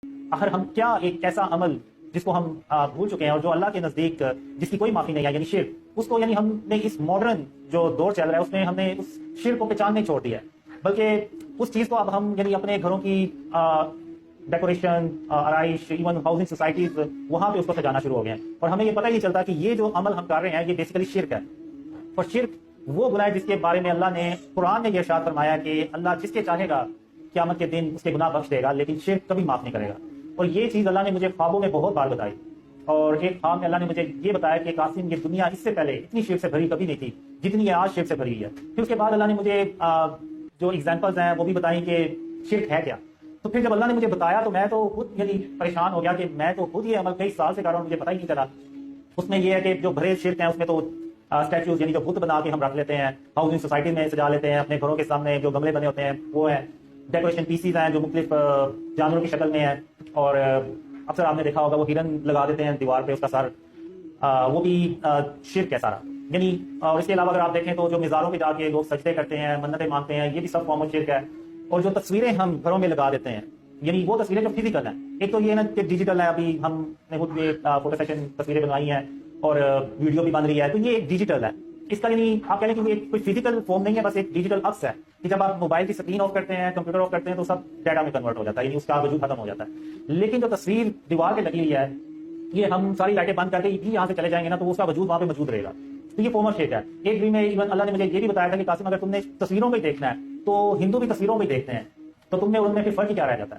آخر ہم کیا ایک ایسا عمل جس کو ہم بھول چکے ہیں اور جو اللہ کے نزدیک جس کی کوئی معافی نہیں ہے، یعنی شرک، اس کو یعنی ہم نے اس ماڈرن جو دور چل رہا ہے اس میں ہم نے اس شرک کو پہچان نہیں چھوڑ دیا ہے، بلکہ اس چیز کو اب ہم یعنی اپنے گھروں کی ڈیکوریشن، آرائش، ایون ہاؤسنگ سوسائٹیز، وہاں پہ اس کو سجانا شروع ہو گئے ہیں، اور ہمیں یہ پتہ ہی نہیں چلتا کہ یہ جو عمل ہم کر رہے ہیں یہ بیسیکلی شرک ہے۔ اور شرک وہ گناہ ہے جس کے بارے میں اللہ نے قرآن میں یہ ارشاد فرمایا کہ اللہ جس کے چاہے گا قیامت کے دن اس کے گناہ بخش دے گا، لیکن شرک کبھی معاف نہیں کرے گا۔ اور یہ چیز اللہ نے مجھے خوابوں میں بہت بار بتائی، اور ایک خواب میں اللہ نے مجھے یہ بتایا کہ قاسم، یہ دنیا اس سے پہلے اتنی شرک سے بھری کبھی نہیں تھی جتنی یہ آج شرک سے بھری ہے۔ پھر اس کے بعد اللہ نے مجھے جو ایگزامپلز ہیں وہ بھی بتائیں کہ شرک ہے کیا۔ تو پھر جب اللہ نے مجھے بتایا تو میں تو خود یعنی پریشان ہو گیا کہ میں تو خود یہ عمل کئی سال سے کر رہا ہوں، مجھے پتہ ہی نہیں چلا۔ اس میں یہ ہے کہ جو بڑے شرک ہیں اس میں تو اسٹیچوز یعنی جو بت بنا کے ہم رکھ لیتے ہیں، ہاؤسنگ سوسائٹی میں سجا لیتے ہیں، اپنے گھروں کے سامنے جو گملے بنے ہوتے ہیں وہ ہیں، ڈیکوریشن پیسز ہیں جو مختلف جانوروں کی شکل میں ہیں، اور اکثر آپ نے دیکھا ہوگا وہ ہرن لگا دیتے ہیں دیوار پہ اس کا سر، وہ بھی شرک ہے سارا یعنی۔ اور اس کے علاوہ اگر آپ دیکھیں تو جو مزاروں پہ جا کے لوگ سجدے کرتے ہیں، منتیں مانگتے ہیں، یہ بھی سب فارم آف شرک ہے۔ اور جو تصویریں ہم گھروں میں لگا دیتے ہیں، یعنی وہ تصویریں جو فزیکل ہیں، ایک تو یہ نا کہ ڈیجیٹل ہے، ابھی ہم نے خود بھی فوٹو سیشن تصویریں بنوائی ہیں اور ویڈیو بھی بن رہی ہے، تو یہ ایک ڈیجیٹل ہے۔ اس کا یعنی آپ کہہ لیں کہ یہ کوئی فزیکل فارم نہیں ہے، بس ایک ڈیجیٹل عکس ہے کہ جب آپ موبائل کی اسکرین آف کرتے ہیں، کمپیوٹر آف کرتے ہیں تو سب ڈیٹا میں کنورٹ ہو جاتا ہے، یعنی اس کا وجود ختم ہو جاتا ہے۔ لیکن جو تصویر دیوار پہ لگی ہوئی ہے، یہ ہم ساری لائٹیں بند کر کے بھی یہاں سے چلے جائیں گے نا تو اس کا وجود وہاں پہ موجود رہے گا۔ تو یہ فارم آف شرک ہے۔ ایک ڈریم میں ایون اللہ نے مجھے یہ بھی بتایا تھا کہ قاسم اگر تم نے تصویروں میں دیکھنا ہے تو ہندو بھی تصویروں میں دیکھتے ہیں، تو تم نے ان میں پھر فرق کیا رہ جاتا ہے؟